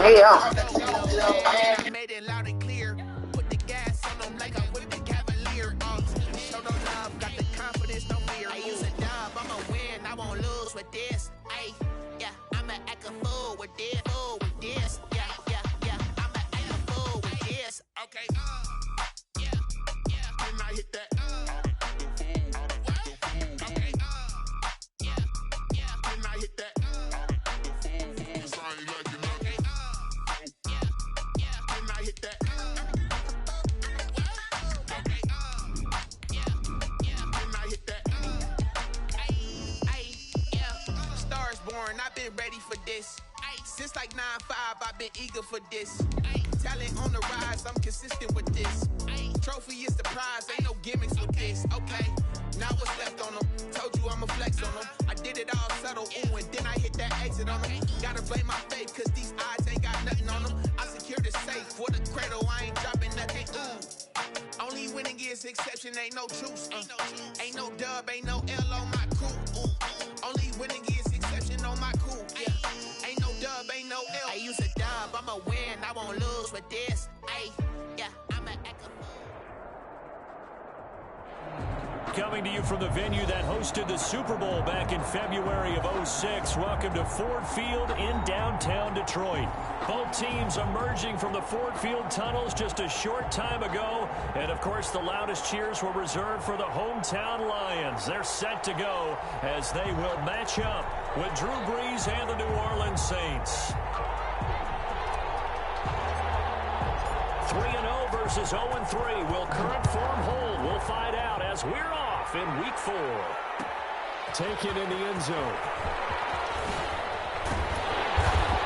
Yeah. Made it loud and clear. Put the gas on them like I'm with the Cavalier. Show no love, got the confidence, no fear. I use a dub, I'ma win, I won't lose with this. Ay, yeah, I'ma act a fool with this. Fool with this. Yeah, yeah, yeah, I'ma act a fool with this. Okay, yeah, yeah, and I hit that. Okay, yeah, yeah, and I hit that. I've been ready for this. Since like 9-5, I've been eager for this. Talent on the rise, I'm consistent with this. Trophy is the prize, ain't no gimmicks with this. Okay, now what's left on them? Told you I'ma flex on them. I did it all subtle, ooh, and then I hit that exit on them. Gotta blame my faith, cause these eyes ain't got nothing on them. I secured the safe for the cradle, I ain't dropping nothing, ooh. Only winning is exception, ain't no truce. Ain't no dub, ain't no L on my crew. Only winning is exception on my crew. Yeah. Ain't no dub, ain't no L. I use a dub, I'ma win, I won't lose with this. Ay, yeah, I'ma act a fool. Coming to you from the venue that hosted the Super Bowl back in February of '06. Welcome to Ford Field in downtown Detroit. Both teams emerging from the Ford Field tunnels just a short time ago. And, of course, the loudest cheers were reserved for the hometown Lions. They're set to go as they will match up with Drew Brees and the New Orleans Saints. 3-0 versus 0-3. Will current form hold? We'll find out as we're off in Week 4. Taken in the end zone.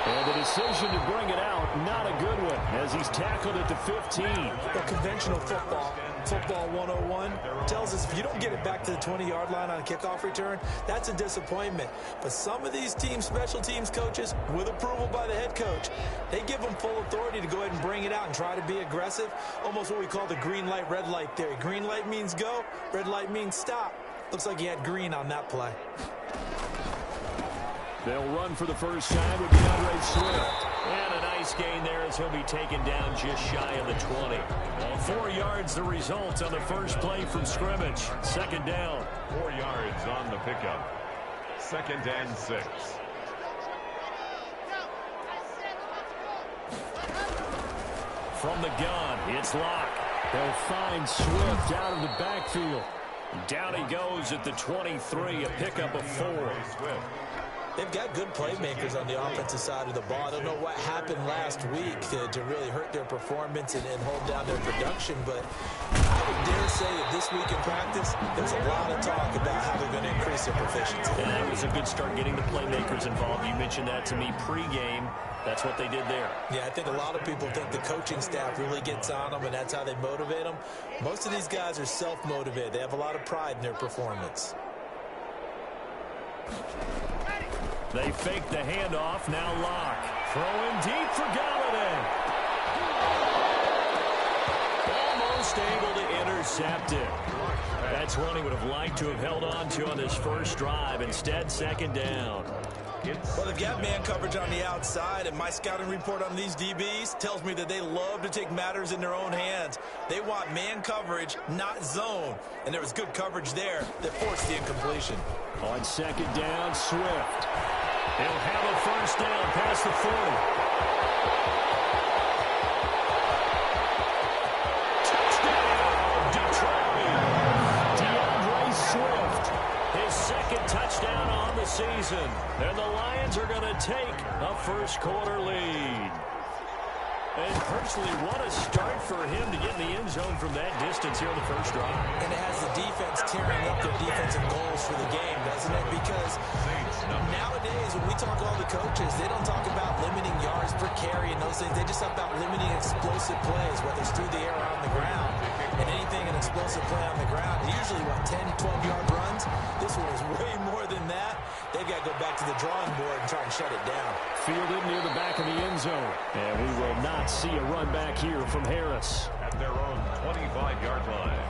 And the decision to bring it out, not a good one, as he's tackled at the 15. The conventional football 101, tells us if you don't get it back to the 20-yard line on a kickoff return, that's a disappointment. But some of these teams, special teams coaches, with approval by the head coach, they give them full authority to go ahead and bring it out and try to be aggressive, almost what we call the green light, red light theory. Green light means go, red light means stop. Looks like he had green on that play. They'll run for the first time with DeAndre Swift. And a nice gain there as he'll be taken down just shy of the 20. 4 yards the result on the first play from scrimmage. Second down. 4 yards on the pickup. 2nd and 6. From the gun, it's Locke. They'll find Swift out of the backfield. Down he goes at the 23, a pickup of 4. They've got good playmakers on the offensive side of the ball. I don't know what happened last week to really hurt their performance and hold down their production, but I would dare say that this week in practice, there's a lot of talk about how they're going to increase their proficiency. And it was a good start getting the playmakers involved. You mentioned that to me pregame. That's what they did there. Yeah, I think a lot of people think the coaching staff really gets on them, and that's how they motivate them. Most of these guys are self-motivated. They have a lot of pride in their performance. They fake the handoff. Now Locke. Throwing deep for Galladay. Almost able to intercept it. That's one he would have liked to have held on to on this first drive. Instead, second down. Well, they've got man coverage on the outside, and my scouting report on these DBs tells me that they love to take matters in their own hands. They want man coverage, not zone. And there was good coverage there that forced the incompletion. On second down, Swift. He'll have a first down past the 40. Touchdown, Detroit. DeAndre Swift, his second touchdown on the season. And the Lions are going to take a first-quarter lead. And personally, what a start for him to get in the end zone from that distance here in the first drive. And it has the defense tearing up their defensive goals for the game, doesn't it? Because nowadays, when we talk to all the coaches, they don't talk about limiting yards per carry and those things. They just talk about limiting explosive plays, whether it's through the air or on the ground. And anything an explosive play on the ground, usually, 10, 12-yard runs? This one is way more than that. They've got to go back to the drawing board and try and shut it down. Fielded near the back of the end zone. And we will not see a run back here from Harris. At their own 25-yard line.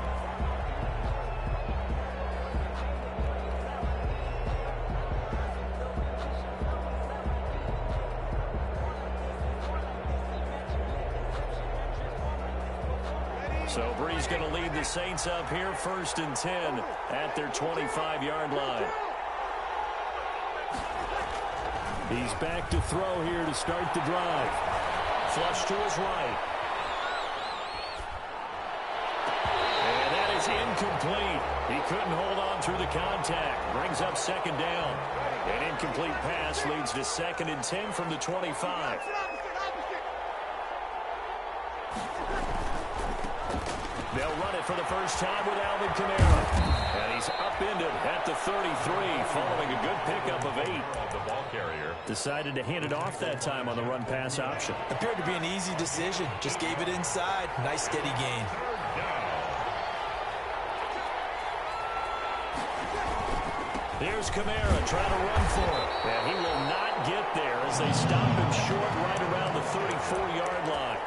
So Brees going to lead the Saints up here, 1st and 10 at their 25-yard line. He's back to throw here to start the drive. Flush to his right. And that is incomplete. He couldn't hold on through the contact. Brings up 2nd down. An incomplete pass leads to 2nd and 10 from the 25. They'll run it for the first time with Alvin Kamara. And he's upended at the 33 following a good pickup of 8. The ball carrier Decided to hand it off that time on the run-pass option. Appeared to be an easy decision. Just gave it inside. Nice steady gain. Here's Kamara trying to run for it. And he will not get there as they stop him short right around the 34-yard line.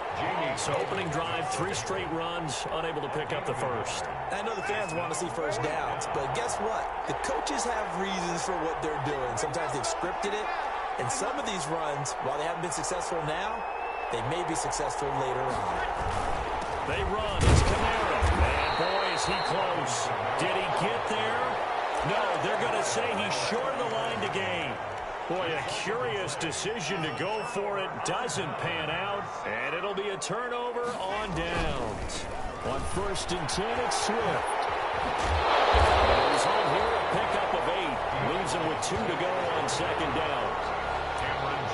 So opening drive, 3 straight runs, unable to pick up the first. I know the fans want to see first downs, but guess what? The coaches have reasons for what they're doing. Sometimes they've scripted it, and some of these runs, while they haven't been successful now, they may be successful later on. They run. It's Kamara. And boy, is he close. Did he get there? No, they're going to say he's short of the line to gain. Boy, a curious decision to go for it. Doesn't pan out, and it'll be a turnover on downs. On 1st and 10, it's Swift. And he's home here, a pickup of 8. Leaves him with 2 to go on 2nd down.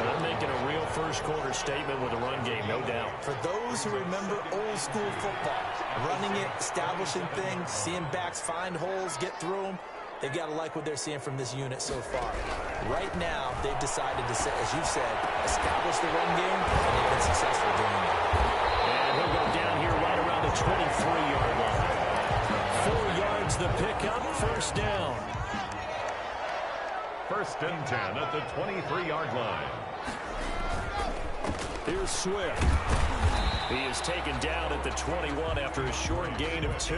They're making a real first-quarter statement with a run game, no doubt. For those who remember old-school football, running it, establishing things, seeing backs find holes, get through them, they've got to like what they're seeing from this unit so far. Right now, they've decided to, as you said, establish the run game, and they've been successful doing it. And he'll go down here right around the 23-yard line. 4 yards the pickup, 1st down. 1st and 10 at the 23-yard line. Here's Swift. He is taken down at the 21 after a short gain of 2.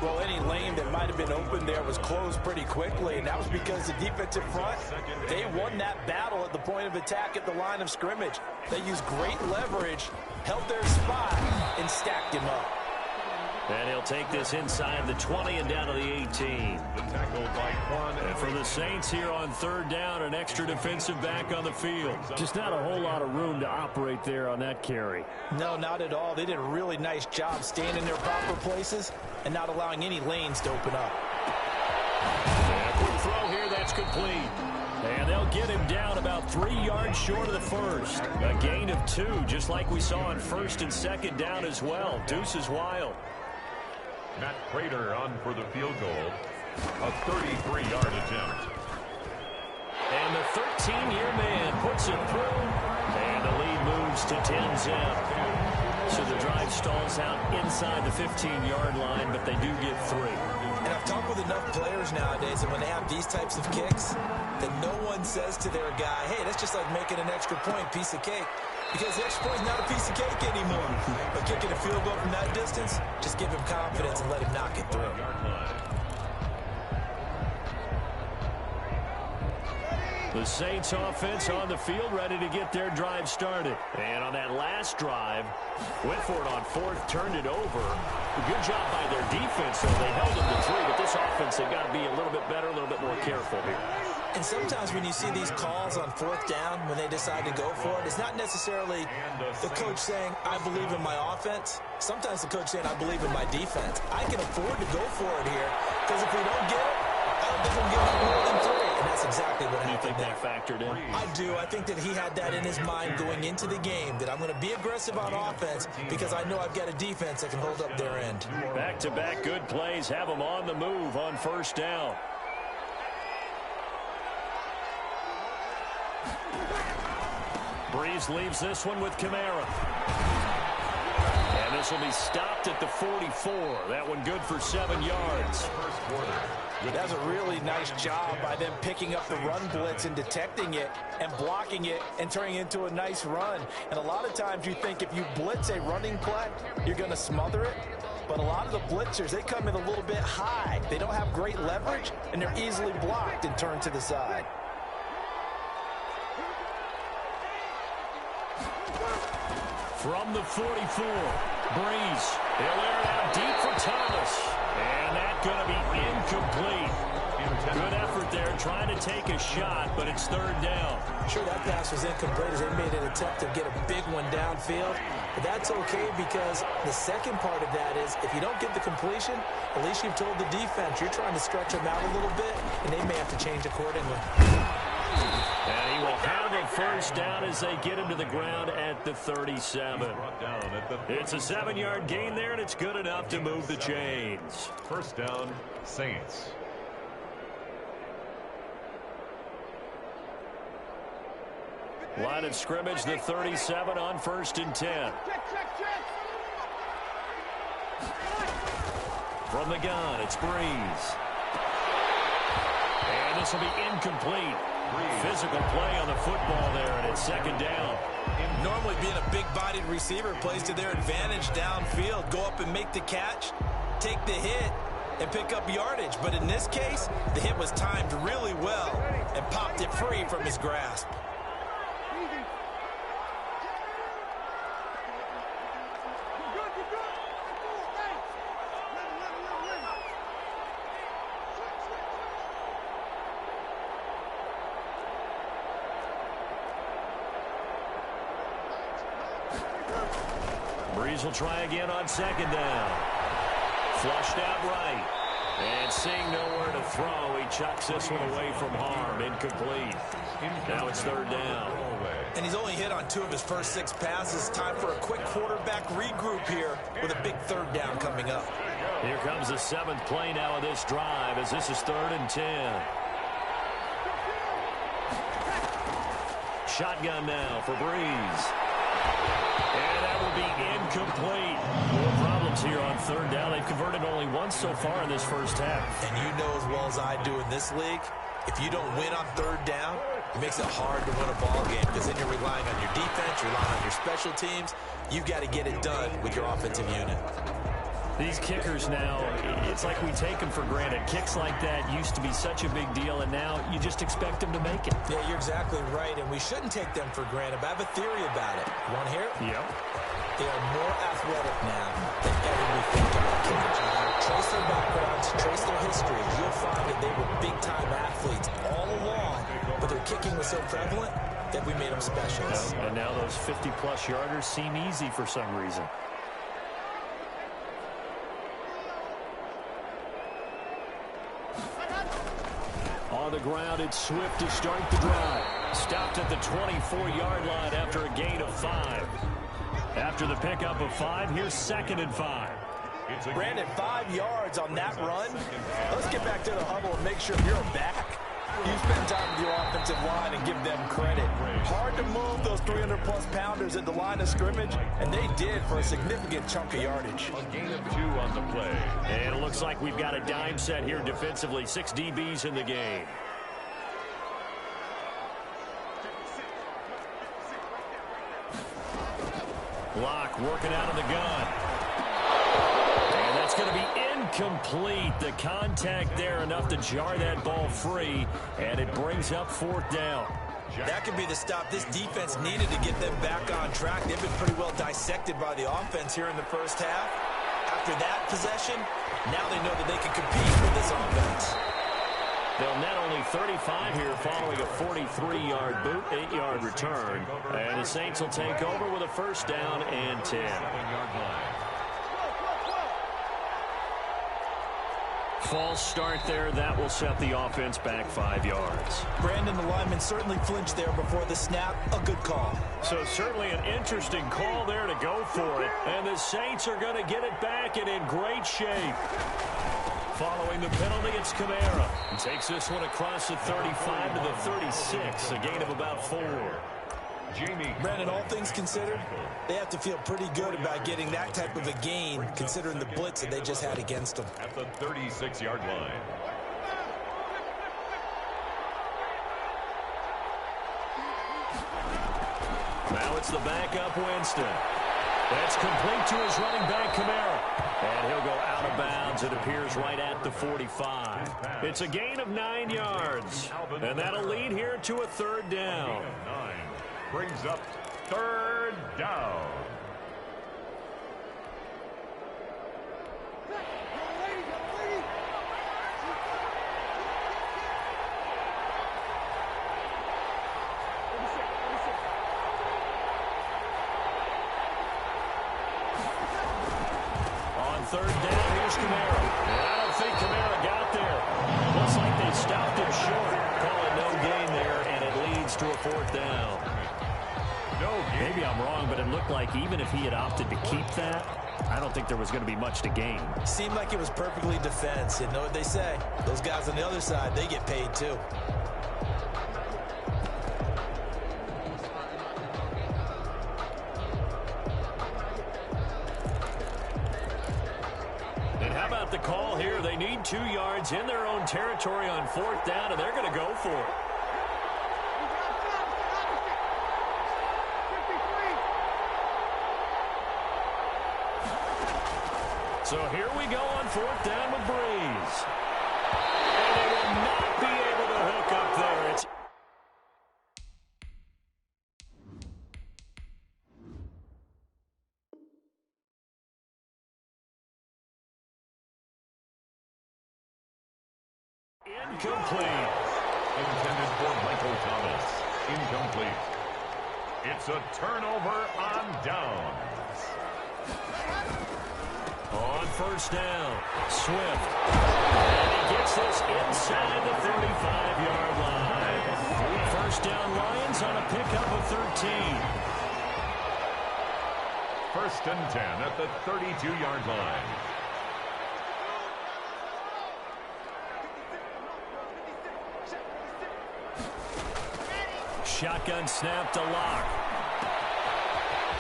Well, any lane that might have been open there was closed pretty quickly, and that was because the defensive front, they won that battle at the point of attack at the line of scrimmage. They used great leverage, held their spot, and stacked him up. And he'll take this inside the 20 and down to the 18. The tackle by Quan. And for the Saints here on 3rd down, an extra defensive back on the field. Just not a whole lot of room to operate there on that carry. No, not at all. They did a really nice job staying in their proper places and not allowing any lanes to open up. And a quick throw here, that's complete. And they'll get him down about 3 yards short of the first. A gain of 2, just like we saw on 1st and 2nd down as well. Deuce is wild. Matt Prater on for the field goal. A 33-yard attempt. And the 13-year man puts it through. And the lead moves to 10-zip. So the drive stalls out inside the 15-yard line, but they do get 3. And I've talked with enough players nowadays, and when they have these types of kicks, that no one says to their guy, hey, that's just like making an extra point, piece of cake. Because the extra point is not a piece of cake anymore. But kicking a field goal from that distance, just give him confidence and let him knock it through. The Saints offense on the field, ready to get their drive started. And on that last drive, went for it on 4th, turned it over. Good job by their defense, though. They held them to 3, but this offense, they've got to be a little bit better, a little bit more careful here. And sometimes when you see these calls on 4th down, when they decide to go for it, it's not necessarily the coach saying, I believe in my offense. Sometimes the coach saying, I believe in my defense. I can afford to go for it here, because if we don't get it, I don't think we'll give up more than 3. And that's exactly what happened. You think there. that factored in? I do. I think that he had that in his mind going into the game, that I'm going to be aggressive on offense because I know I've got a defense that can hold up their end. Back-to-back good plays have them on the move on 1st down. Brees leaves this one with Kamara. And this will be stopped at the 44. That one good for 7 yards. That's a really nice job by them picking up the run blitz and detecting it and blocking it and turning it into a nice run. And a lot of times you think if you blitz a running play, you're going to smother it. But a lot of the blitzers, they come in a little bit high. They don't have great leverage, and they're easily blocked and turned to the side. From the 44, Breeze. He'll air it out deep for Thomas. And that's going to be incomplete. Good effort there, trying to take a shot, but it's third down. Sure, that pass was incomplete as they made an attempt to get a big one downfield. But that's okay because the second part of that is if you don't get the completion, at least you've told the defense you're trying to stretch them out a little bit, and they may have to change accordingly. And he will have a first down as they get him to the ground at the 37. It's a 7-yard gain there, and it's good enough to move the chains. First down, Saints. Line of scrimmage, the 37 on 1st and 10. From the gun, it's Breeze. And this will be incomplete. Physical play on the football there, and it's second down. Normally being a big-bodied receiver plays to their advantage downfield. Go up and make the catch, take the hit, and pick up yardage. But in this case, the hit was timed really well and popped it free from his grasp. Breeze will try again on second down. Flushed out right. And seeing nowhere to throw, he chucks this one away from harm. Incomplete. Now it's third down. And he's only hit on 2 of his first 6 passes. Time for a quick quarterback regroup here with a big third down coming up. Here comes the 7th play now of this drive as this is 3rd and 10. Shotgun now for Breeze. And that will be incomplete. More problems here on third down. They've converted only once so far in this first half. And you know as well as I do in this league, if you don't win on third down, it makes it hard to win a ball game because then you're relying on your defense, you're relying on your special teams. You've got to get it done with your offensive unit. These kickers now, it's like we take them for granted. Kicks like that used to be such a big deal, and now you just expect them to make it. Yeah, you're exactly right, and we shouldn't take them for granted. But I have a theory about it. You want to hear it? Yep. They are more athletic now than ever before. Trace their backgrounds, trace their history. You'll find that they were big-time athletes all along, but their kicking was so prevalent that we made them specialists. And now those 50-plus yarders seem easy for some reason. On the ground, it's Swift to start the drive. Stopped at the 24-yard line after a gain of 5. After the pickup of 5, here's 2nd and 5. Brandon, 5 yards on that run. Let's get back to the huddle and make sure you're back. You spend time with your offensive line and give them credit. Hard to move those 300-plus pounders at the line of scrimmage, and they did for a significant chunk of yardage. A gain of 2 on the play. And it looks like we've got a dime set here defensively. 6 DBs in the game. Locke working out of the gun. And that's going to be incomplete. The contact there enough to jar that ball free, and it brings up 4th down. That could be the stop this defense needed to get them back on track. They've been pretty well dissected by the offense here in the first half. After that possession, now they know that they can compete with this offense. They'll net only 35 here following a 43-yard boot, 8-yard return. And the Saints will take over with a first down and 10. False start there. That will set the offense back 5 yards. Brandon, the lineman certainly flinched there before the snap. A good call. So certainly an interesting call there to go for it. And the Saints are going to get it back and in great shape. Following the penalty, it's Kamara. He takes this one across the 35 to the 36, a gain of about 4. Brandon, all things considered, they have to feel pretty good about getting that type of a gain, considering the blitz that they just had against them. At the 36-yard line. Now it's the backup Winston. That's complete to his running back, Kamara. And he'll go out of bounds. It appears right at the 45. It's a gain of 9 yards. And that'll lead here to a third down. Brings up third down. here's Kamara. And I don't think Kamara got there. Looks like they stopped him short. Calling no gain there, and it leads to a 4th down. Maybe I'm wrong, but it looked like even if he had opted to keep that, I don't think there was going to be much to gain. Seemed like it was perfectly defense. You know what they say. Those guys on the other side, they get paid too. And how about the call here? They need 2 yards in their own territory on 4th down, and they're going to go for it. So here we go on 4th down with Breeze. And they will not be able to hook up there. It's incomplete. Intended for Michael Thomas. Incomplete. It's a turnover on downs. On 1st down, Swift. And he gets this inside the 35-yard line. 1st down Lions on a pickup of 13. 1st and 10 at the 32-yard line. Shotgun snap to Locke.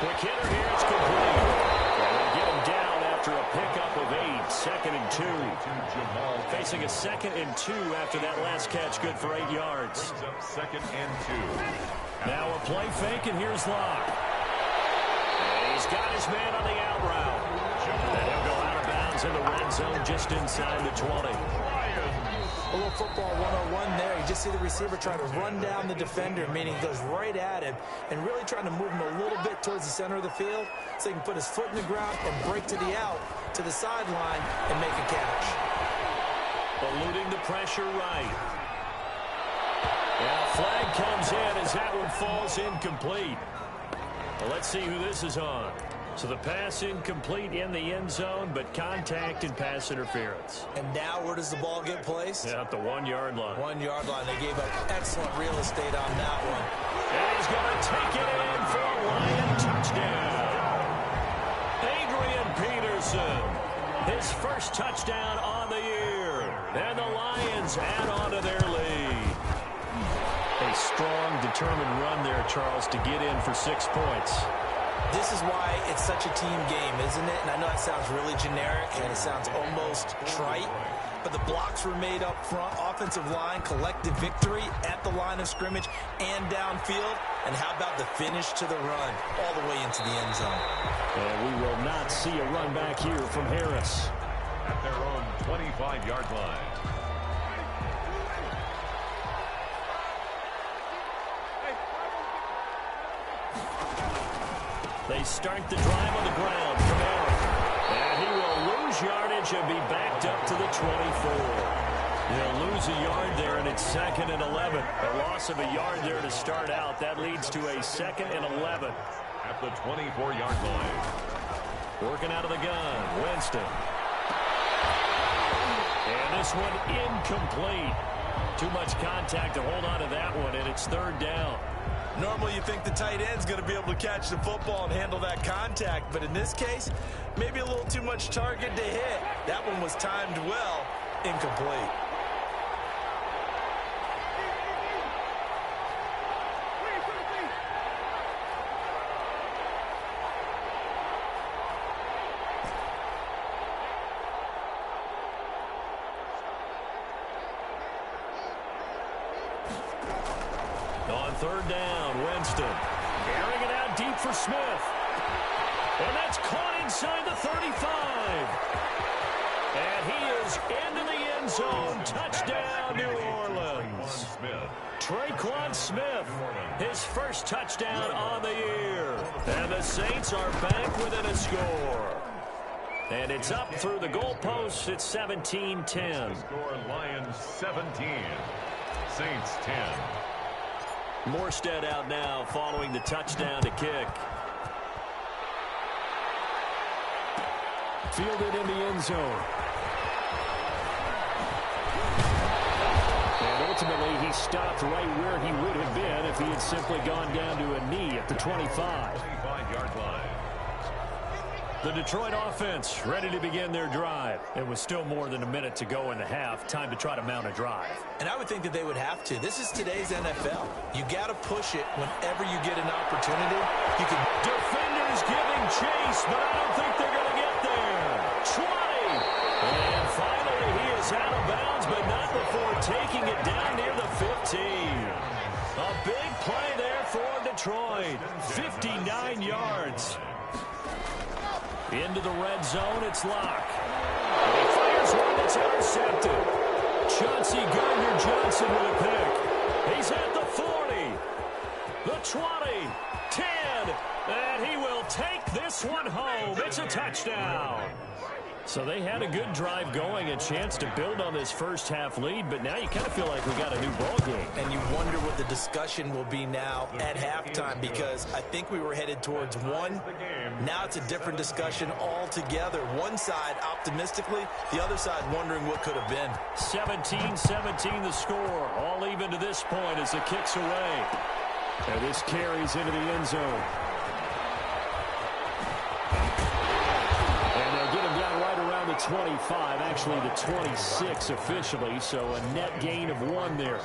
Quick hitter here, it's complete. And they get him down after a pickup of 8, 2nd and 2. Facing a 2nd and 2 after that last catch, good for 8 yards. Brings up 2nd and 2. Now a play fake, and here's Locke. And he's got his man on the out route. And he'll go out of bounds in the red zone just inside the 20. A little football 101 there. You just see the receiver trying to run down the defender, meaning he goes right at him and really trying to move him a little bit towards the center of the field so he can put his foot in the ground and break to the out, to the sideline, and make a catch. Eluding the pressure right. And a flag comes in as that one falls incomplete. Well, let's see who this is on. So the pass incomplete in the end zone, but contact and pass interference. And now where does the ball get placed? Yeah, at the 1-yard line. 1-yard line. They gave up excellent real estate on that one. And he's going to take it in for a Lion touchdown. Adrian Peterson, his first touchdown on the year. And the Lions add on to their lead. A strong, determined run there, Charles, to get in for 6 points. This is why it's such a team game, isn't it? And I know it sounds really generic and it sounds almost trite, but the blocks were made up front. Offensive line, collective victory at the line of scrimmage and downfield. And how about the finish to the run all the way into the end zone? And we will not see a run back here from Harris. At their own 25-yard line. They start the drive on the ground. Kamara. And he will lose yardage and be backed up to the 24. They'll lose a yard there, and it's 2nd and 11. A loss of a yard there to start out. That leads to a 2nd and 11. At the 24-yard line. Working out of the gun. Winston. And this one incomplete. Too much contact to hold on to that one, and it's 3rd down. Normally you think the tight end's going to be able to catch the football and handle that contact, but in this case, maybe a little too much target to hit. That one was timed well, incomplete. On 3rd down, Winston. Airing it out deep for Smith. And that's caught inside the 35. And he is into the end zone. Touchdown, New Orleans. Traquan Smith, his first touchdown on the year. And the Saints are back within a score. And it's up through the goalposts. It's 17-10. Score Lions 17. Saints 10. Morstead out now following the touchdown to kick. Fielded in the end zone. ultimately he stopped right where he would have been if he had simply gone down to a knee at the 25. 25-yard line. The Detroit offense ready to begin their drive. It was still more than a minute to go in the half. Time to try to mount a drive. And I would think that they would have to. This is today's NFL. You got to push it whenever you get an opportunity. You can. Defenders giving chase, but I don't think they're going to get there. 20. And finally, he is out of bounds, but not before taking it down near the 15. A big play there for Detroit. 59 yards. Into the red zone, it's Locke. He fires one that's intercepted. Chauncey Gardner-Johnson with a pick. He's at the 40, the 20, 10, and he will take this one home. It's a touchdown. So they had a good drive going, a chance to build on this first half lead, but now you kind of feel like we got a new ball game. And you wonder what the discussion will be now at halftime, because I think we were headed towards one. Now it's a different discussion altogether. One side optimistically, the other side wondering what could have been. 17-17 the score. All even to this point as the kick's away. And this carries into the end zone. And they'll get him down right around the 25, actually the 26 officially, so a net gain of 1 there.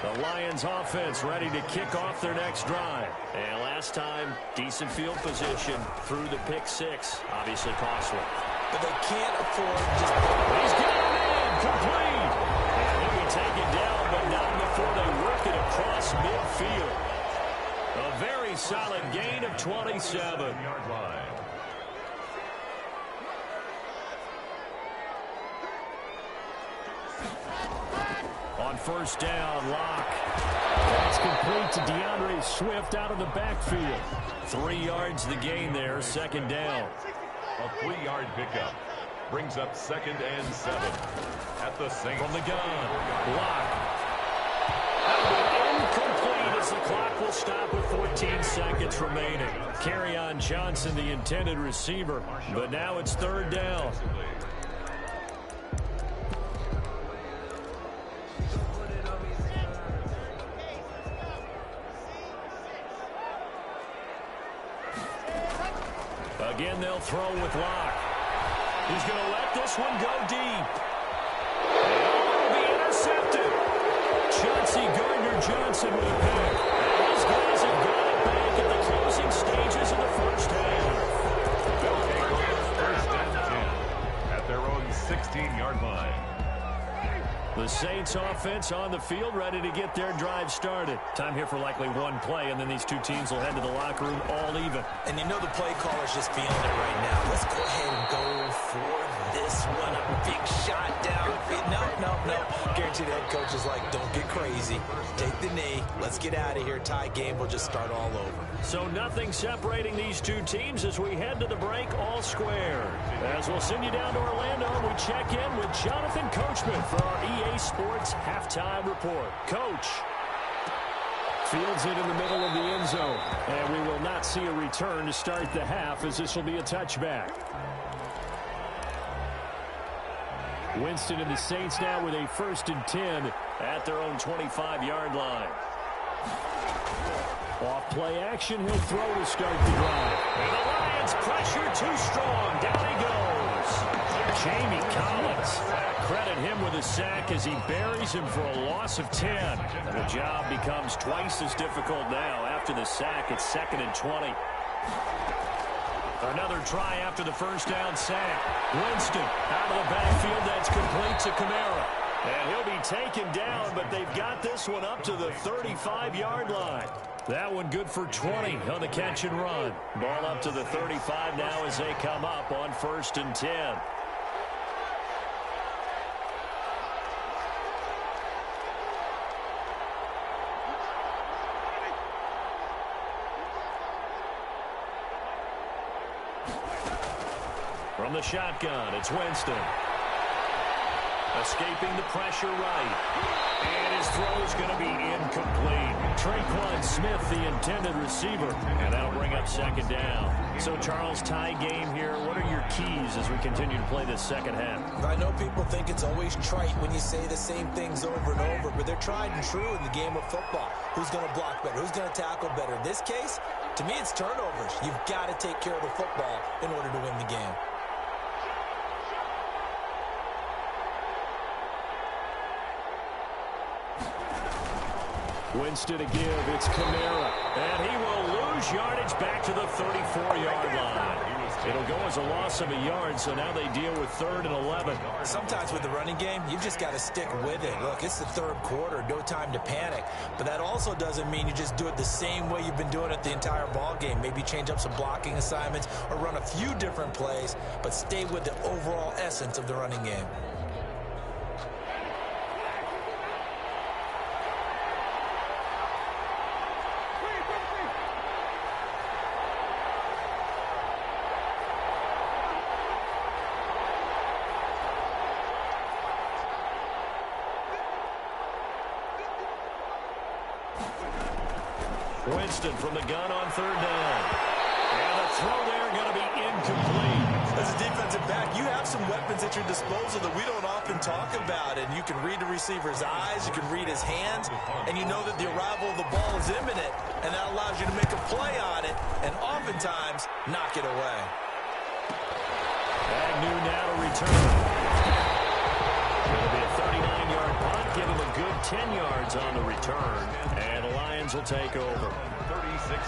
The Lions offense ready to kick off their next drive. And last time, decent field position through the pick 6, obviously costly. But they can't afford just... He's got it in, complete. And he'll be taken down, but not before they work it across midfield. A very solid gain of 27. Yard line. On first down, Locke. That's complete to DeAndre Swift out of the backfield. 3 yards the gain there, second down. A 3-yard pickup brings up 2nd and 7 at the Saints. From the gun, Locke. Incomplete as the clock will stop with 14 seconds remaining. Kerryon Johnson, the intended receiver, but now it's third down. Again, they'll throw with Locke. He's going to let this one go deep. And it'll be intercepted. Chauncey Gardner-Johnson with a pick. These guys have got it back in the closing stages of the first half. First and 10 at their own 16-yard line. The Saints offense on the field ready to get their drive started. Time here for likely one play, and then these two teams will head to the locker room all even. And you know the play caller's just feeling it right now. Let's go ahead and go for this one. A big shot down. No. Guaranteed the head coach is like, don't get crazy. Take the knee. Let's get out of here. Tie game. We'll just start all over. So nothing separating these two teams as we head to the break all square. As we'll send you down to Orlando, we check in with Jonathan Coachman for our EA Sports Halftime Report. Coach. Fields it in the middle of the end zone. And we will not see a return to start the half as this will be a touchback. Winston and the Saints now with a 1st and 10 at their own 25-yard line. Off play action, he'll throw to start the drive. And the Lions pressure too strong. Down he goes. Jamie Collins. Credit him with a sack as he buries him for a loss of 10. The job becomes twice as difficult now. After the sack, it's 2nd and 20. Another try after the first down sack. Winston out of the backfield. That's complete to Kamara. And he'll be taken down, but they've got this one up to the 35-yard line. That one good for 20 on the catch and run. Ball up to the 35 now as they come up on 1st and 10. From the shotgun, it's Winston. Escaping the pressure right. And his throw is going to be incomplete. Traquan Smith, the intended receiver. And that'll bring up have second down. So, Charles, tie game here. What are your keys as we continue to play this second half? I know people think it's always trite when you say the same things over and over, but they're tried and true in the game of football. Who's going to block better? Who's going to tackle better? In this case, to me, it's turnovers. You've got to take care of the football in order to win the game. Winston to give. It's Kamara. And he will lose yardage back to the 34-yard line. It'll go as a loss of a yard, so now they deal with 3rd and 11. Sometimes with the running game, you've just got to stick with it. Look, it's the third quarter, no time to panic. But that also doesn't mean you just do it the same way you've been doing it the entire ball game. Maybe change up some blocking assignments or run a few different plays, but stay with the overall essence of the running game. Winston from the gun on 3rd down. And the throw there going to be incomplete. As a defensive back, you have some weapons at your disposal that we don't often talk about. And you can read the receiver's eyes, you can read his hands, and you know that the arrival of the ball is imminent. And that allows you to make a play on it and oftentimes knock it away. Agnew now to return. It'll be a 39-yard punt, give him a good 10 yards on the return. And the Lions will take over.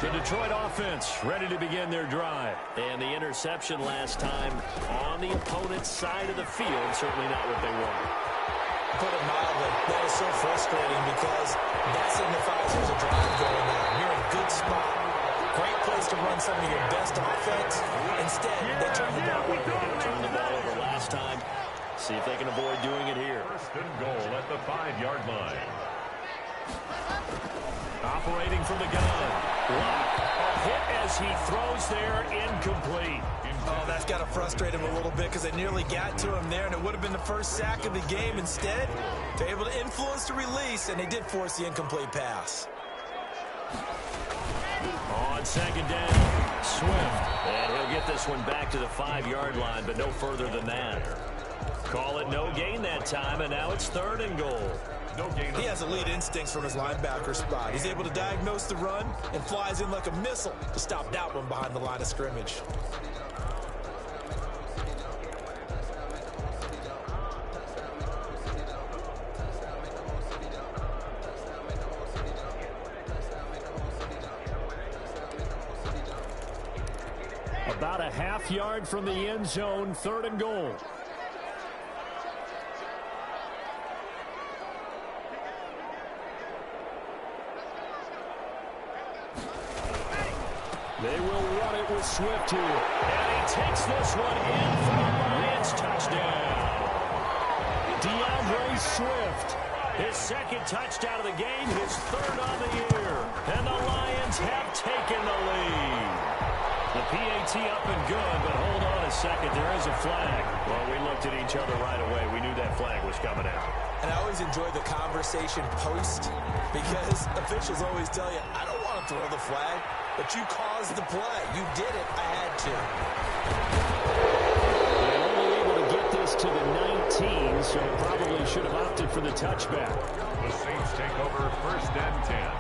The Detroit offense ready to begin their drive. And the interception last time on the opponent's side of the field, certainly not what they wanted. Put it mildly, that is so frustrating because that signifies there's a drive going on. You're in a good spot. Great place to run some of your best offense. Instead, they turn the ball over. Turned the ball over last time. See if they can avoid doing it here. 1st and goal at the 5-yard line. Operating from the gun. Lock. A hit as he throws there, incomplete. Oh, that's got to frustrate him a little bit because they nearly got to him there, and it would have been the first sack of the game. Instead, they're able to influence the release, and they did force the incomplete pass. On 2nd down, Swift. And he'll get this one back to the 5-yard line, but no further than that. Call it no gain that time, and now it's 3rd and goal. No gain. He has elite instincts from his linebacker spot. He's able to diagnose the run and flies in like a missile to stop that one behind the line of scrimmage. About a half yard from the end zone, 3rd and goal. They will run it with Swift here. And he takes this one in for the Lions touchdown. DeAndre Swift, his 2nd touchdown of the game, his 3rd on the year. And the Lions have taken the lead. The PAT up and good, but hold on a second. There is a flag. Well, we looked at each other right away. We knew that flag was coming out. And I always enjoy the conversation post because officials always tell you, I don't want to throw the flag, but you caused the play. You did it. I had to. They're only able to get this to the 19, so probably should have opted for the touchback. The Saints take over 1st and 10.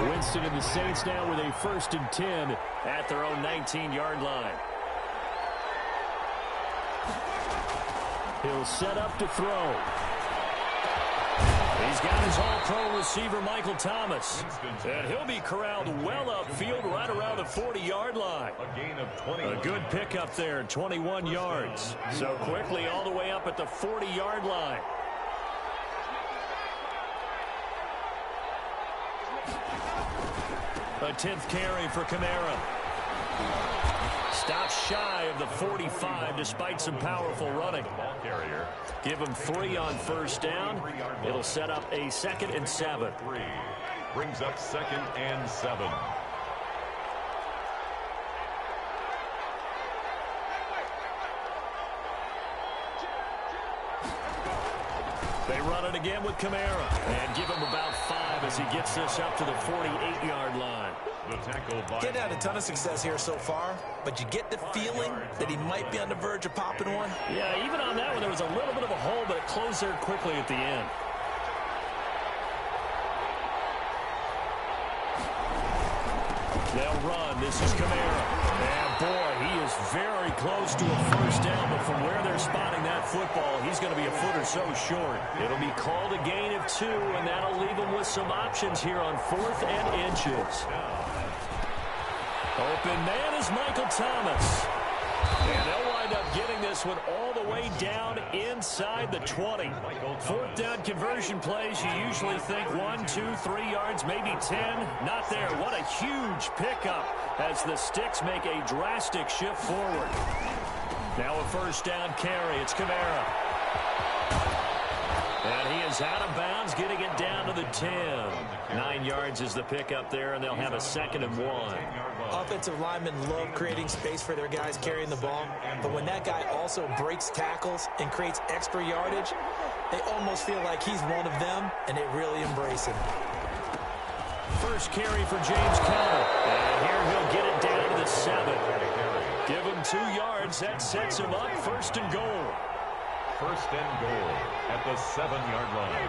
Winston and the Saints now with a 1st and 10 at their own 19-yard line. He'll set up to throw. He's got his all-pro receiver, Michael Thomas. And he'll be corralled well upfield right around the 40-yard line. A gain of 20. A good pickup there, 21 yards. So quickly all the way up at the 40-yard line. A 10th carry for Kamara. Stops shy of the 45 despite some powerful running. Ball carrier. Give him 3 on 1st down. It'll set up a 2nd and 7. 3. Brings up 2nd and 7. They run it again with Kamara. And give him about 5 as he gets this up to the 48-yard line. The tackle by... Getting had a ton of success here so far, but you get the feeling that he might be on the verge of popping one. Yeah, even on that one, there was a little bit of a hole, but it closed there quickly at the end. They'll run. This is Kamara. And, boy, he is very close to a first down, but from where they're spotting that football, he's going to be a foot or so short. It'll be called a gain of 2, and that'll leave him with some options here on 4th and inches. Open man is Michael Thomas. And they'll wind up getting this one all the way down inside the 20. 4th down conversion plays, you usually think 1, 2, 3 yards, maybe 10. Not there. What a huge pickup as the Sticks make a drastic shift forward. Now a first down carry. It's Kamara. And he is out of bounds, getting it down to the 10. 9 yards is the pickup there, and they'll have a 2nd and 1. Offensive linemen love creating space for their guys carrying the ball, but when that guy also breaks tackles and creates extra yardage, they almost feel like he's one of them, and they really embrace him. First carry for James Conner, and here he'll get it down to the 7. Give him 2 yards. That sets him up 1st and goal. 1st and goal at the 7-yard line.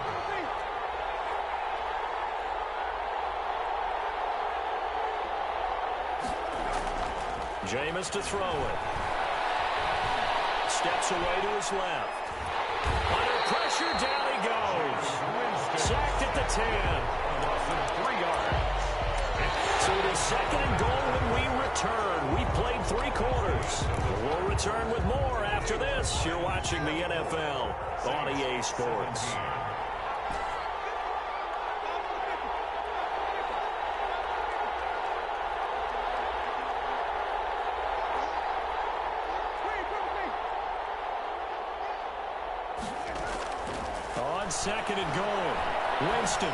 Jameis to throw it. Steps away to his left. Under pressure, down he goes. Sacked at the 10. Loss of 3 yards. So it is 2nd and goal when we return. We played 3 quarters. We'll return with more after this. You're watching the NFL on EA Sports. On 2nd and goal, Winston.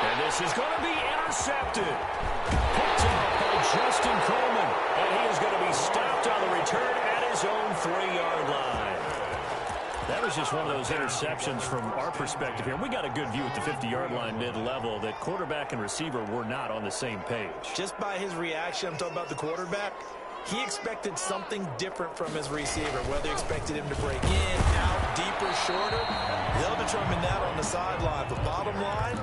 And this is going to be intercepted. Picked up by Justin Coleman. And he is going to be stopped on the return at his own 3-yard line. That was just one of those interceptions from our perspective here. We got a good view at the 50-yard line mid-level that quarterback and receiver were not on the same page. Just by his reaction, I'm talking about the quarterback, he expected something different from his receiver, whether he expected him to break in, out, deeper, shorter. They'll determine that on the sideline. But bottom line,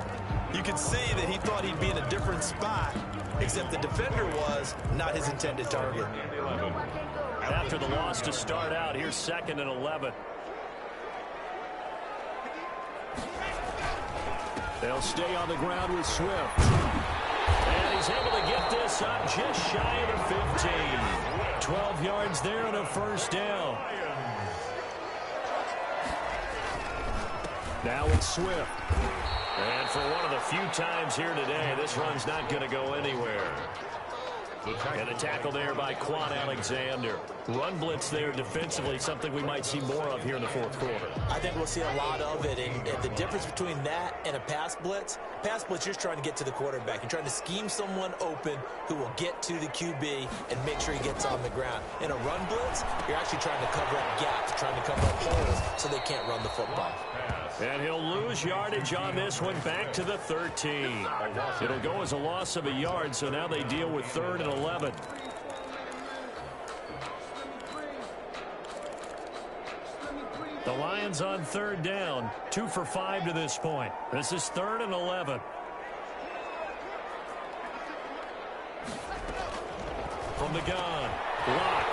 you could see that he thought he'd be in a different spot, except the defender was not his intended target. After the loss to start out, here's 2nd and 11. They'll stay on the ground with Swift. And he's able to get this up just shy of the 15. 12 yards there and a first down. Now it's Swift. And for one of the few times here today, this run's not going to go anywhere. And a tackle there by Quan Alexander. Run blitz there defensively, something we might see more of here in the 4th quarter. I think we'll see a lot of it. And the difference between that and a pass blitz, you're just trying to get to the quarterback. You're trying to scheme someone open who will get to the QB and make sure he gets on the ground. In a run blitz, you're actually trying to cover up gaps, trying to cover up holes so they can't run the football. And he'll lose yardage on this one back to the 13. It'll go as a loss of a yard, so now they deal with 3rd and 11. The Lions on 3rd down, 2 for 5 to this point. This is 3rd and 11. From the gun, Locke.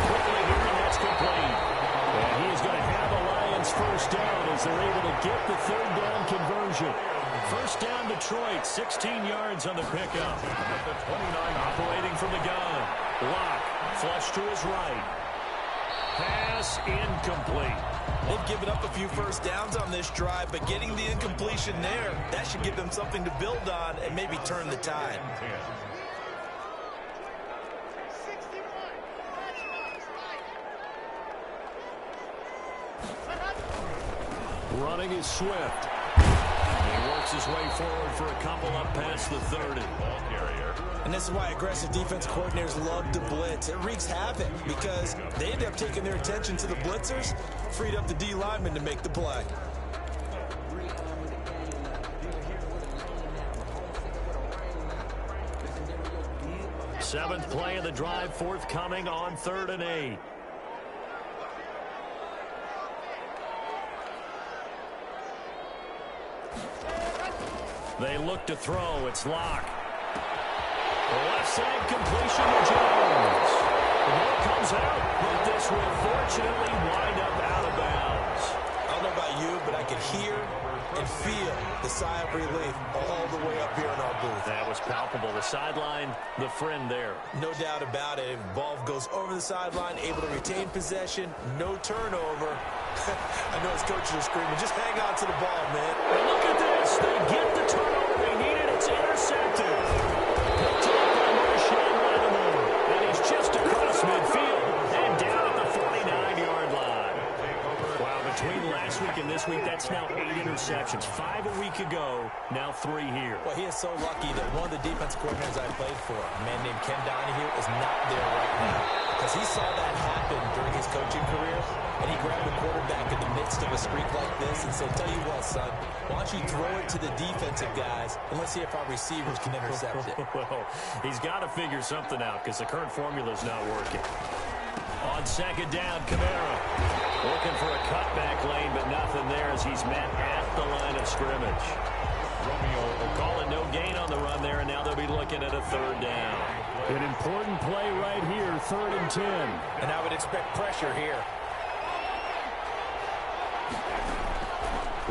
Quickly here, and that's complete. And he is going to have a Lions first down as they're able to get the 3rd down conversion. First down Detroit, 16 yards on the pickup. At the 29, operating from the gun. Locke, flush to his right. Pass incomplete. They've given up a few first downs on this drive, but getting the incompletion there, that should give them something to build on and maybe turn the tide. Running is Swift. He works makes his way forward for a couple up past the 30. Ball carrier. And this is why aggressive defense coordinators love to blitz. It wreaks havoc because they end up taking their attention to the blitzers, freed up the D lineman to make the play. Seventh play of the drive forthcoming on 3rd and 8. They look to throw. It's Locke. Left side completion to Jones. The ball comes out, but this will fortunately wind up out of bounds. I don't know about you, but I can hear and feel the sigh of relief all the way up here in our booth. That was palpable. The sideline, the friend there. No doubt about it. Ball goes over the sideline, able to retain possession, no turnover. I know his coaches are screaming, just hang on to the ball, man. And look at this. They get the turnover they needed. It's intercepted. Picked up by Marshawn Lattimore. And he's just across midfield and down at the 49-yard line. Wow, between last week and this week, that's now 8 interceptions. 5 a week ago, now 3 here. Well, he is so lucky that one of the defense coordinators I played for, a man named Ken Donahue, is not there right now. Because he saw that happen during his coaching career, and he grabbed the quarterback in the midst of a streak like this and said, tell you what, son, why don't you throw it to the defensive guys, and let's see if our receivers can intercept it. Well, he's got to figure something out because the current formula is not working. On 2nd down, Kamara looking for a cutback lane, but nothing there as he's met at the line of scrimmage. Romeo will call it no gain on the run there, and now they'll be looking at a 3rd down. An important play right here, 3rd and 10. And I would expect pressure here.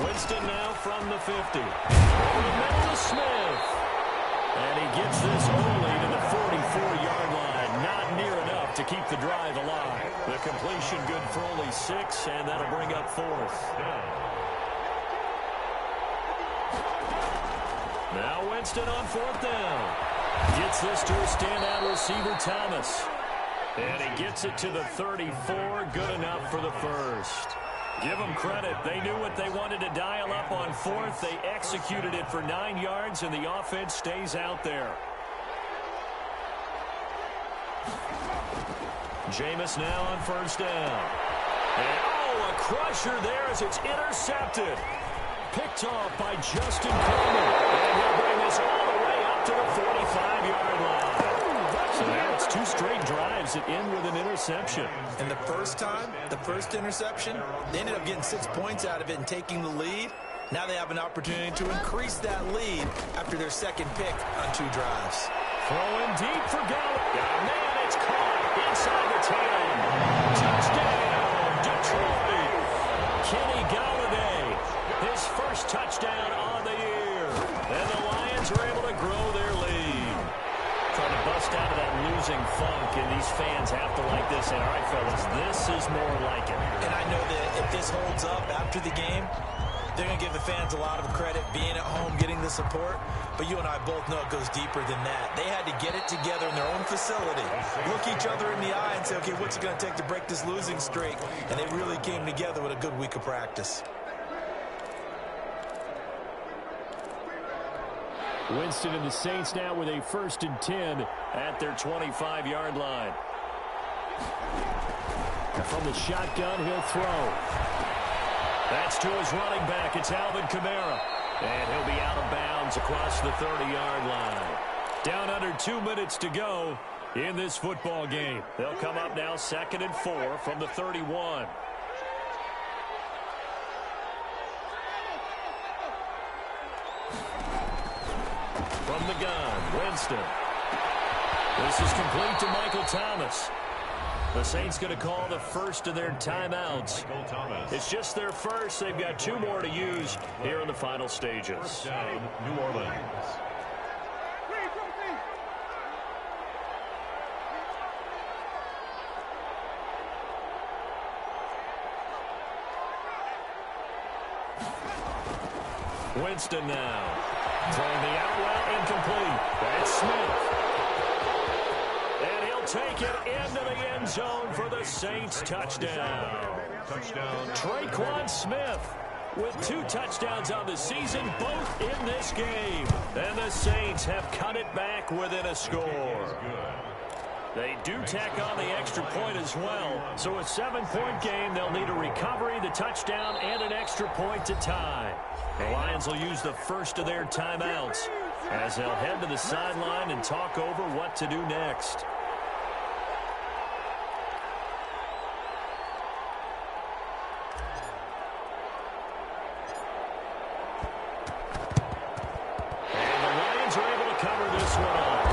Winston now from the 50. Over the middle to Smith. And he gets this only to the 44-yard line. Not near enough to keep the drive alive. The completion good for only 6, and that'll bring up 4th. Now Winston on 4th down. Gets this to a standout receiver, Thomas. And he gets it to the 34. Good enough for the first. Give them credit. They knew what they wanted to dial up on 4th. They executed it for 9 yards, and the offense stays out there. Jameis now on 1st down. And, oh, a crusher there as it's intercepted. Picked off by Justin Coleman. And he'll bring this all the way up to the 45-yard line. So now it's 2 straight drives that end with an interception. And the first time, the first interception, they ended up getting 6 points out of it and taking the lead. Now they have an opportunity to increase that lead after their 2nd pick on 2 drives. Throwing deep for Golladay. Oh, man, it's caught inside the 10. Touchdown, Detroit. Kenny Golladay, his first touchdown on the year. And the Lions are able to grow their lead. Trying to bust out of that losing funk, and these fans have to like this. And, all right, fellas, this is more like it. And I know that if this holds up after the game, they're going to give the fans a lot of credit being at home, getting the support. But you and I both know it goes deeper than that. They had to get it together in their own facility, look each other in the eye and say, okay, what's it going to take to break this losing streak? And they really came together with a good week of practice. Winston and the Saints now with a 1st and 10 at their 25-yard line. From the shotgun, he'll throw. That's to his running back. It's Alvin Kamara. And he'll be out of bounds across the 30-yard line. Down under 2 minutes to go in this football game. They'll come up now 2nd and 4 from the 31. From the gun, Winston. This is complete to Michael Thomas. The Saints going to call the first of their timeouts. It's just their first. They've got 2 more to use here in the final stages. First down, New Orleans. Winston now. Throwing the out route, incomplete. That's Smith. And he'll take it into the end zone for the Saints touchdown. Touchdown. Traquan Smith with 2 touchdowns on the season, both in this game. And the Saints have cut it back within a score. They do tack on the extra point as well. So a 7-point game, they'll need a recovery, the touchdown, and an extra point to tie. The Lions will use the first of their timeouts as they'll head to the sideline and talk over what to do next. And the Lions are able to cover this one up.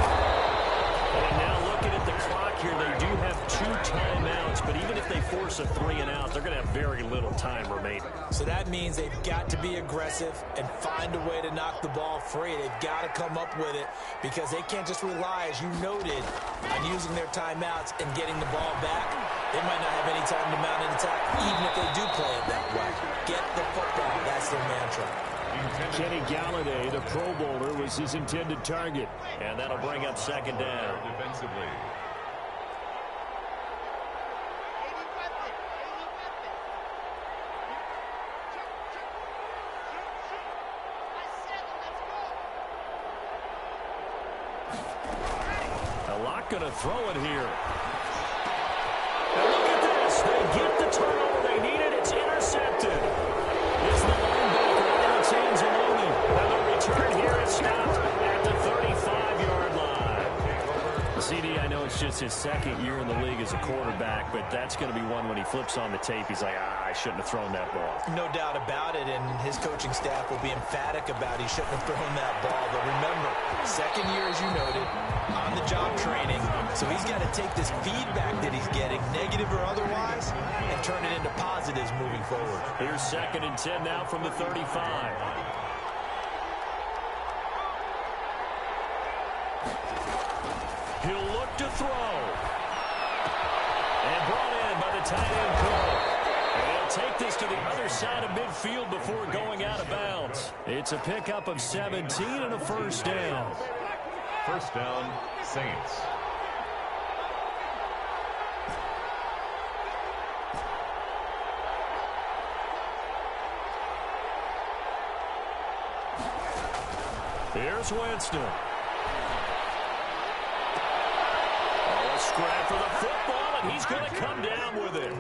And now looking at the clock here, they do have 2 timeouts, but even if they force a 3-and-out, they're going to have very little time remaining. So that means they've got to be aggressive and find a way to knock the ball free. They've got to come up with it because they can't just rely, as you noted, on using their timeouts and getting the ball back. They might not have any time to mount an attack, even if they do play it that way. Get the football. That's their mantra. Kenny Galladay, the Pro Bowler, was his intended target. And that'll bring up 2nd down. Defensively. A lot going to throw it here. And look at this. They get the turnover they needed. It's intercepted. It's the linebacker, Alex Anzalone. And the return here is stopped at the 35-yard line. CD, I know it's just his 2nd year in the league as a quarterback, but that's going to be one when he flips on the tape, he's like, I shouldn't have thrown that ball. No doubt about it, and his coaching staff will be emphatic about he shouldn't have thrown that ball. But remember, 2nd year, as you noted, on-the-job training, so he's got to take this feedback that he's getting, negative or otherwise, and turn it into positives moving forward. Here's 2nd and 10 now from the 35. He'll look to throw. And brought in by the tight end Cole. And he'll take this to the other side of midfield before going out of bounds. It's a pickup of 17 and a 1st down. 1st down, Saints. Here's Winston. Scrap for the football, and he's going to come down with it.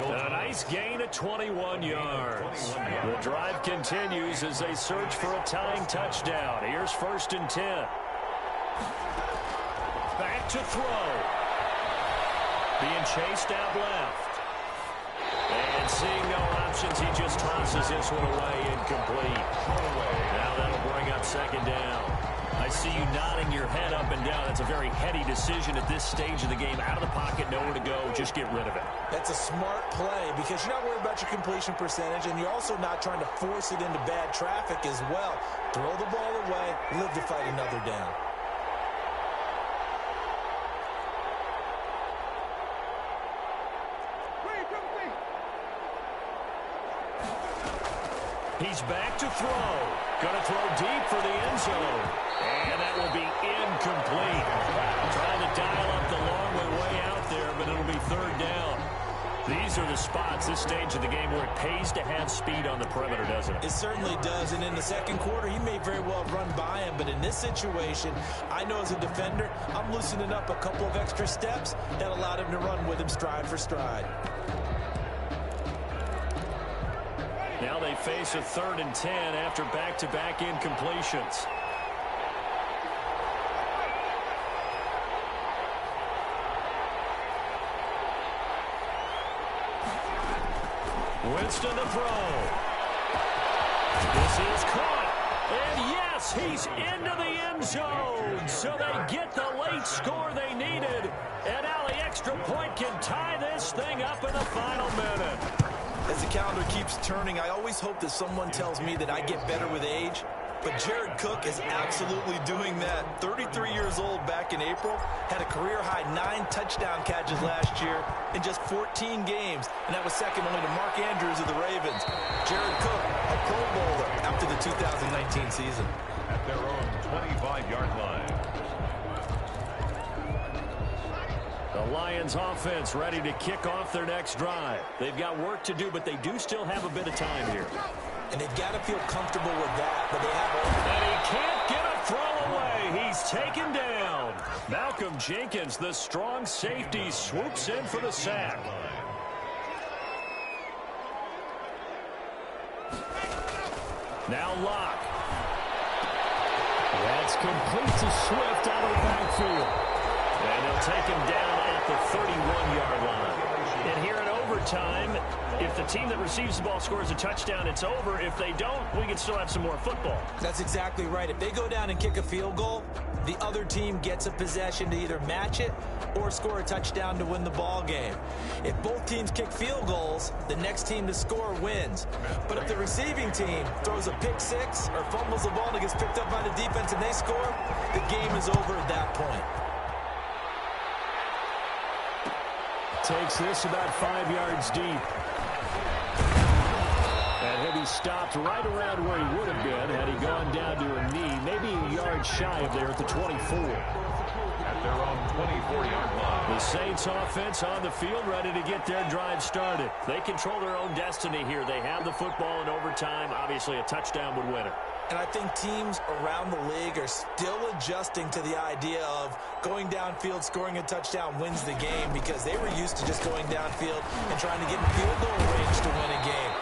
A nice gain of 21 yards. The drive continues as they search for a tying touchdown. Here's 1st and 10. Back to throw. Being chased out left. And seeing no options, he just tosses this one away, incomplete. Now that'll bring up 2nd down. I see you nodding your head up and down. That's a very heady decision at this stage of the game. Out of the pocket, nowhere to go. Just get rid of it. That's a smart play because you're not worried about your completion percentage, and you're also not trying to force it into bad traffic as well. Throw the ball away, live to fight another down. He's back to throw. Going to throw deep for the end zone. And that will be incomplete. Trying to dial up the long way out there, but it'll be 3rd down. These are the spots, this stage of the game, where it pays to have speed on the perimeter, doesn't it? It certainly does, and in the 2nd quarter, he may very well run by him, but in this situation, I know as a defender, I'm loosening up a couple of extra steps that allowed him to run with him stride for stride. Now they face a 3rd and 10 after back-to-back incompletions. Winston to throw. This is caught. And yes, he's into the end zone. So they get the late score they needed. And now the extra point can tie this thing up in the final minute. As the calendar keeps turning, I always hope that someone tells me that I get better with age. But Jared Cook is absolutely doing that. 33 years old back in April, had a career-high 9 touchdown catches last year in just 14 games, and that was second only to Mark Andrews of the Ravens. Jared Cook, a Pro Bowler after the 2019 season. At their own 25-yard line. The Lions offense ready to kick off their next drive. They've got work to do, but they do still have a bit of time here. And they've got to feel comfortable with that, but they have... And he can't get a throw away. He's taken down. Malcolm Jenkins, the strong safety, swoops in for the sack. Now Locke. That's complete to Swift out of the backfield. And he'll take him down at the 31-yard line. And here in overtime, if the team that receives the ball scores a touchdown, it's over. If they don't, we can still have some more football. That's exactly right. If they go down and kick a field goal, the other team gets a possession to either match it or score a touchdown to win the ball game. If both teams kick field goals, the next team to score wins. But if the receiving team throws a pick six or fumbles the ball and it gets picked up by the defense and they score, the game is over at that point. Takes this about 5 yards deep. And he'll be stopped right around where he would have been had he gone down to a knee, maybe a yard shy of there at the 24. At their own 24-yard line. The Saints offense on the field ready to get their drive started. They control their own destiny here. They have the football in overtime. Obviously, a touchdown would win it. And I think teams around the league are still adjusting to the idea of going downfield, scoring a touchdown wins the game because they were used to just going downfield and trying to get in field goal range to win a game.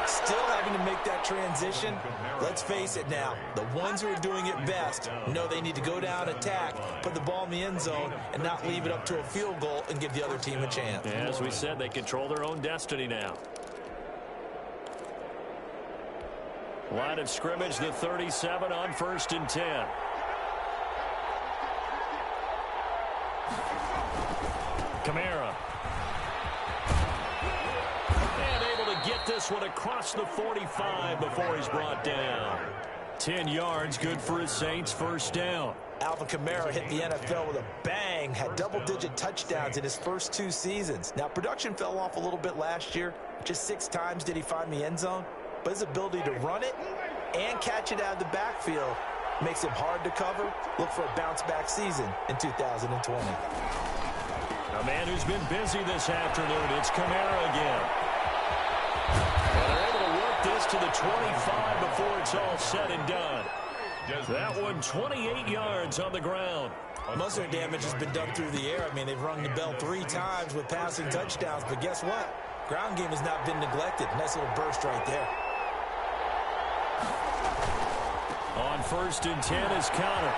Still having to make that transition. Let's face it now, the ones who are doing it best know they need to go down, attack, put the ball in the end zone, and not leave it up to a field goal and give the other team a chance. Yeah, as we said, they control their own destiny now. Line of scrimmage, the 37 on 1st and 10. Kamara. And able to get this one across the 45 before he's brought down. 10 yards, good for his Saints, 1st down. Alvin Kamara hit the NFL with a bang, had double-digit touchdowns in his first 2 seasons. Now, production fell off a little bit last year. Just 6 times did he find the end zone. But his ability to run it and catch it out of the backfield makes him hard to cover. Look for a bounce-back season in 2020. A man who's been busy this afternoon, it's Kamara again. And they're able to work this to the 25 before it's all said and done. That one, 28 yards on the ground. Most of their damage has been done through the air. I mean, they've rung the bell 3 times with passing touchdowns, but guess what? Ground game has not been neglected. Nice little burst right there. On 1st and 10 is Conner.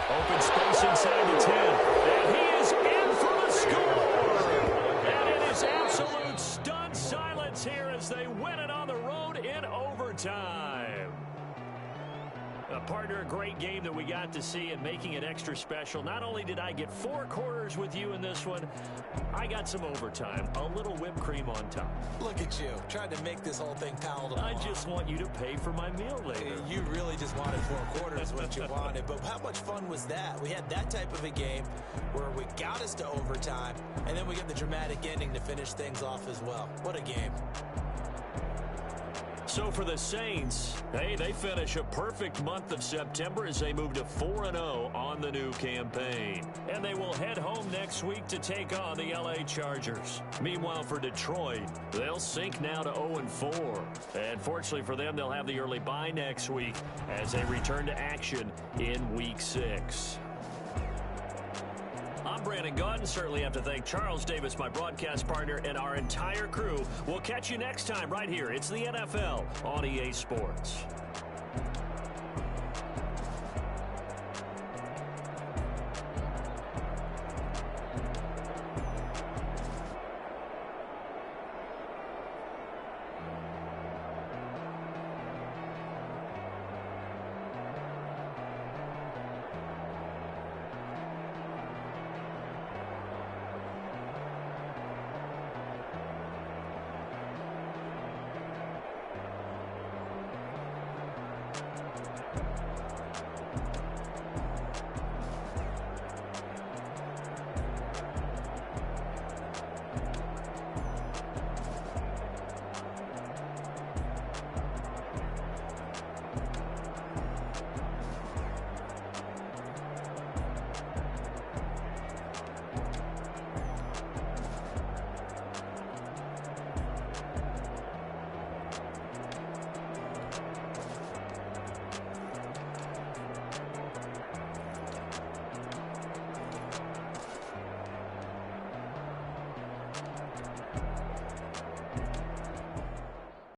Open space inside the 10. And he is in for the score. And it is absolute stunned silence here as they win it on the road in overtime. Partner, a great game that we got to see and making it extra special. Not only did I get 4 quarters with you in this one, I got some overtime, a little whipped cream on top. Look at you, trying to make this whole thing palatable. I just want you to pay for my meal later. You really just wanted 4 quarters what you wanted, but how much fun was that? We had that type of a game where we got us to overtime, and then we get the dramatic ending to finish things off as well. What a game. So for the Saints, hey, they finish a perfect month of September as they move to 4-0 on the new campaign. And they will head home next week to take on the LA Chargers. Meanwhile, for Detroit, they'll sink now to 0-4. And fortunately for them, they'll have the early bye next week as they return to action in Week 6. I'm Brandon Gaudin. Certainly have to thank Charles Davis, my broadcast partner, and our entire crew. We'll catch you next time right here. It's the NFL on EA Sports.